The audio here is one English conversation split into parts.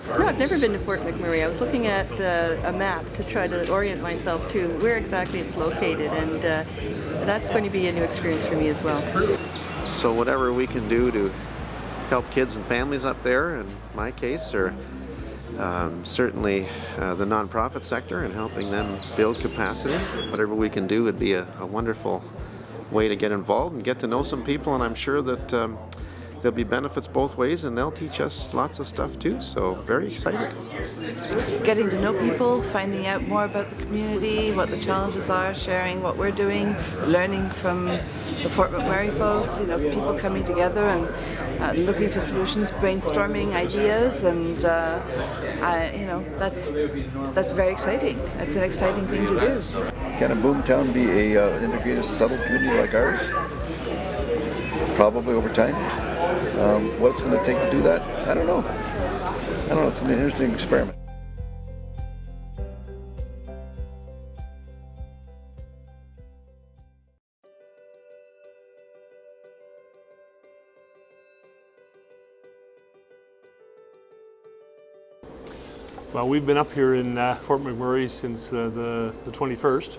No, I've never been to Fort McMurray. I was looking at a map to try to orient myself to where exactly it's located, and that's going to be a new experience for me as well. So whatever we can do to help kids and families up there, in my case, or certainly the nonprofit sector and helping them build capacity, whatever we can do would be a wonderful way to get involved and get to know some people, and I'm sure that there'll be benefits both ways, and they'll teach us lots of stuff too, so very excited. Getting to know people, finding out more about the community, what the challenges are, sharing what we're doing, learning from the Fort McMurray folks, people coming together and looking for solutions, brainstorming ideas, and that's very exciting. It's an exciting thing to do. Can a boomtown be an integrated, settled community like ours? Probably over time. What it's going to take to do that, I don't know. It's going to be an interesting experiment. Well, we've been up here in Fort McMurray since the 21st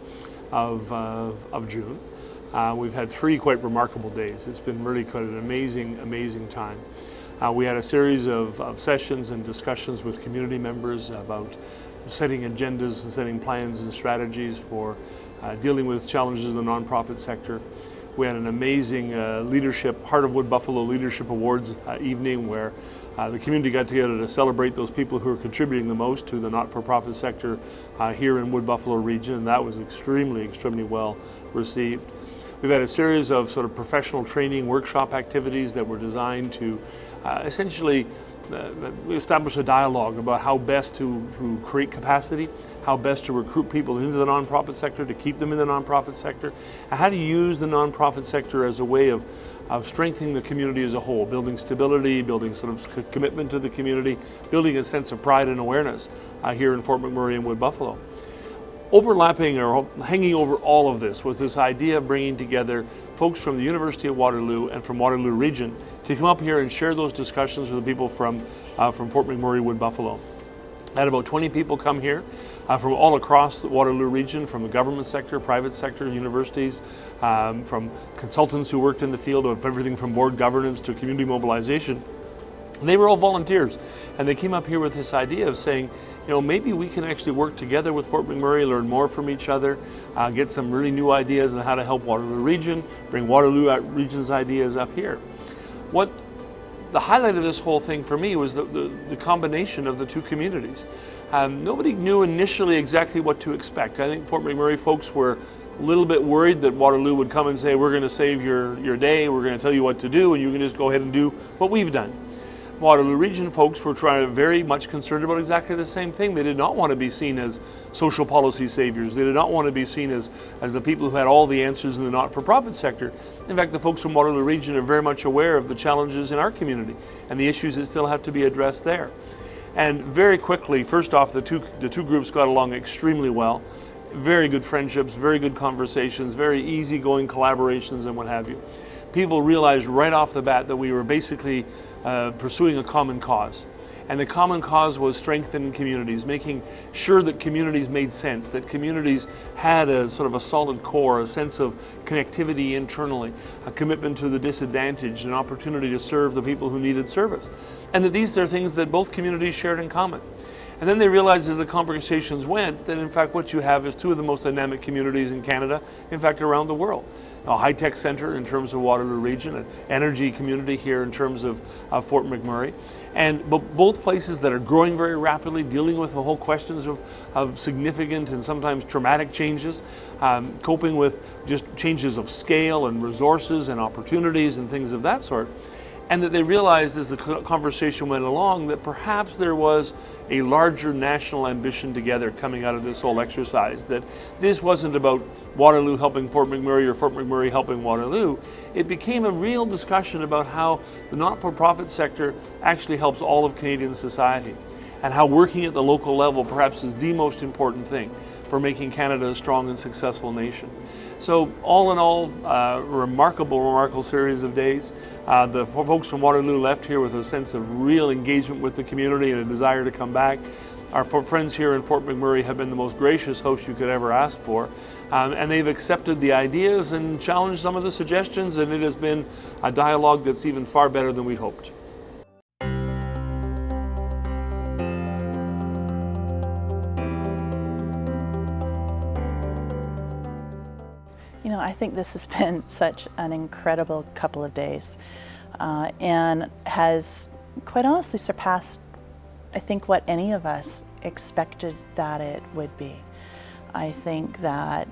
of June. We've had 3 quite remarkable days. It's been really quite an amazing time. We had a series of sessions and discussions with community members about setting agendas and setting plans and strategies for dealing with challenges in the nonprofit sector. We had an amazing Heart of Wood Buffalo Leadership Awards evening where the community got together to celebrate those people who are contributing the most to the not-for-profit sector here in Wood Buffalo region, and that was extremely well received. We've had a series of sort of professional training workshop activities that were designed to essentially establish a dialogue about how best to create capacity, how best to recruit people into the nonprofit sector, to keep them in the nonprofit sector, and how to use the nonprofit sector as a way of strengthening the community as a whole, building stability, building sort of commitment to the community, building a sense of pride and awareness here in Fort McMurray and Wood Buffalo. Overlapping or hanging over all of this was this idea of bringing together folks from the University of Waterloo and from Waterloo region to come up here and share those discussions with the people from Fort McMurray, Wood Buffalo. I had about 20 people come here from all across the Waterloo region, from the government sector, private sector, universities, from consultants who worked in the field of everything from board governance to community mobilization. And they were all volunteers, and they came up here with this idea of saying, maybe we can actually work together with Fort McMurray, learn more from each other, get some really new ideas on how to help Waterloo region, bring Waterloo region's ideas up here. What the highlight of this whole thing for me was the combination of the two communities. Nobody knew initially exactly what to expect. I think Fort McMurray folks were a little bit worried that Waterloo would come and say, we're going to save your day, we're going to tell you what to do, and you can just go ahead and do what we've done. Waterloo region folks were very much concerned about exactly the same thing. They did not want to be seen as social policy saviors. They did not want to be seen as the people who had all the answers in the not-for-profit sector. In fact, the folks from Waterloo region are very much aware of the challenges in our community and the issues that still have to be addressed there. And very quickly, first off, the two groups got along extremely well. Very good friendships, very good conversations, very easygoing collaborations and what have you. People realized right off the bat that we were basically pursuing a common cause. And the common cause was strengthening communities, making sure that communities made sense, that communities had a sort of a solid core, a sense of connectivity internally, a commitment to the disadvantaged, an opportunity to serve the people who needed service. And that these are things that both communities shared in common. And then they realized as the conversations went that in fact what you have is two of the most dynamic communities in Canada, in fact around the world. A high-tech center in terms of Waterloo region, an energy community here in terms of Fort McMurray, and both places that are growing very rapidly, dealing with the whole questions of significant and sometimes traumatic changes, coping with just changes of scale and resources and opportunities and things of that sort. And that they realized as the conversation went along that perhaps there was a larger national ambition together coming out of this whole exercise, that this wasn't about Waterloo helping Fort McMurray or Fort McMurray helping Waterloo. It became a real discussion about how the not-for-profit sector actually helps all of Canadian society, and how working at the local level perhaps is the most important thing for making Canada a strong and successful nation. So all in all, remarkable series of days. The folks from Waterloo left here with a sense of real engagement with the community and a desire to come back. Our friends here in Fort McMurray have been the most gracious hosts you could ever ask for, and they've accepted the ideas and challenged some of the suggestions, and it has been a dialogue that's even far better than we hoped. You know, I think this has been such an incredible couple of days and has quite honestly surpassed, I think, what any of us expected that it would be. I think that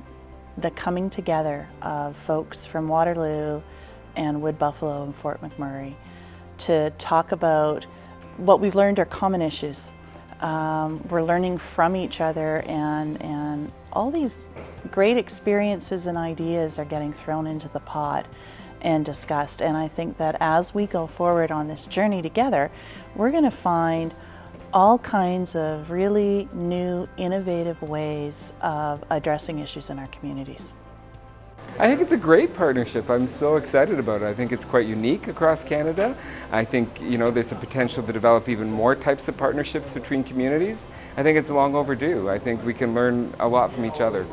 the coming together of folks from Waterloo and Wood Buffalo and Fort McMurray to talk about what we've learned are common issues. We're learning from each other, and all these great experiences and ideas are getting thrown into the pot and discussed. And I think that as we go forward on this journey together, we're going to find all kinds of really new, innovative ways of addressing issues in our communities. I think it's a great partnership. I'm so excited about it. I think it's quite unique across Canada. I think, you know, there's the potential to develop even more types of partnerships between communities. I think it's long overdue. I think we can learn a lot from each other.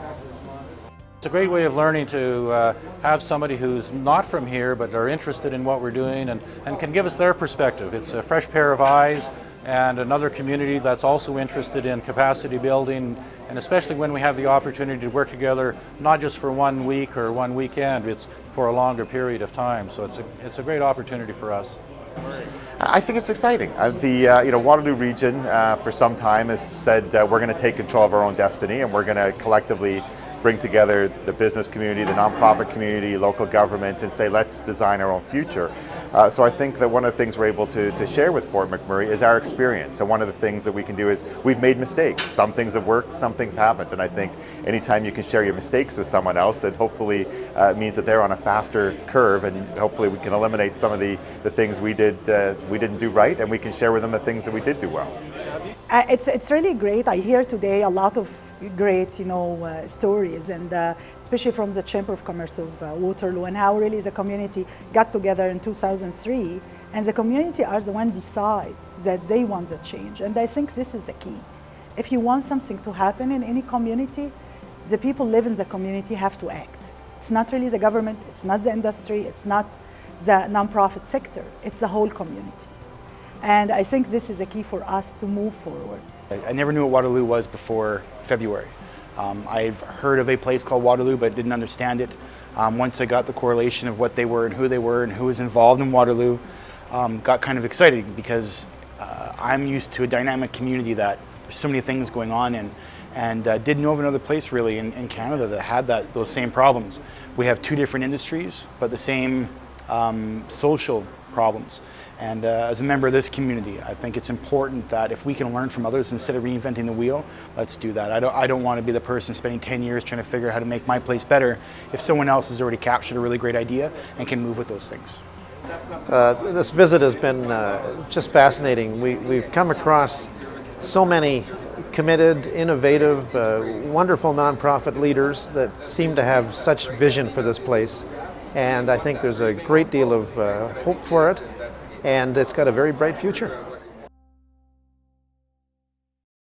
It's a great way of learning to have somebody who's not from here but are interested in what we're doing and can give us their perspective. It's a fresh pair of eyes and another community that's also interested in capacity building, and especially when we have the opportunity to work together, not just for 1 week or 1 weekend, it's for a longer period of time. So it's a great opportunity for us. I think it's exciting. The Waterloo region for some time has said we're going to take control of our own destiny, and we're going to collectively bring together the business community, the nonprofit community, local government, and say, let's design our own future. So I think that one of the things we're able to share with Fort McMurray is our experience. And one of the things that we can do is we've made mistakes. Some things have worked, some things haven't. And I think anytime you can share your mistakes with someone else, that hopefully means that they're on a faster curve, and hopefully we can eliminate some of the things we didn't do right, and we can share with them the things that we did do well. It's really great. I hear today a lot of great, stories, and especially from the Chamber of Commerce of Waterloo, and how really the community got together in 2003, and the community are the one decide that they want the change. And I think this is the key. If you want something to happen in any community, the people live in the community have to act. It's not really the government, it's not the industry, it's not the nonprofit sector, it's the whole community. And I think this is a key for us to move forward. I never knew what Waterloo was before February. I've heard of a place called Waterloo, but didn't understand it. Once I got the correlation of what they were and who was involved in Waterloo, got kind of excited, because I'm used to a dynamic community that there's so many things going on in, and didn't know of another place really in Canada that had those same problems. We have two different industries, but the same social problems. And as a member of this community, I think it's important that if we can learn from others instead of reinventing the wheel, let's do that. I don't want to be the person spending 10 years trying to figure out how to make my place better if someone else has already captured a really great idea and can move with those things. This visit has been just fascinating. We've come across so many committed, innovative, wonderful nonprofit leaders that seem to have such vision for this place. And I think there's a great deal of hope for it, and it's got a very bright future.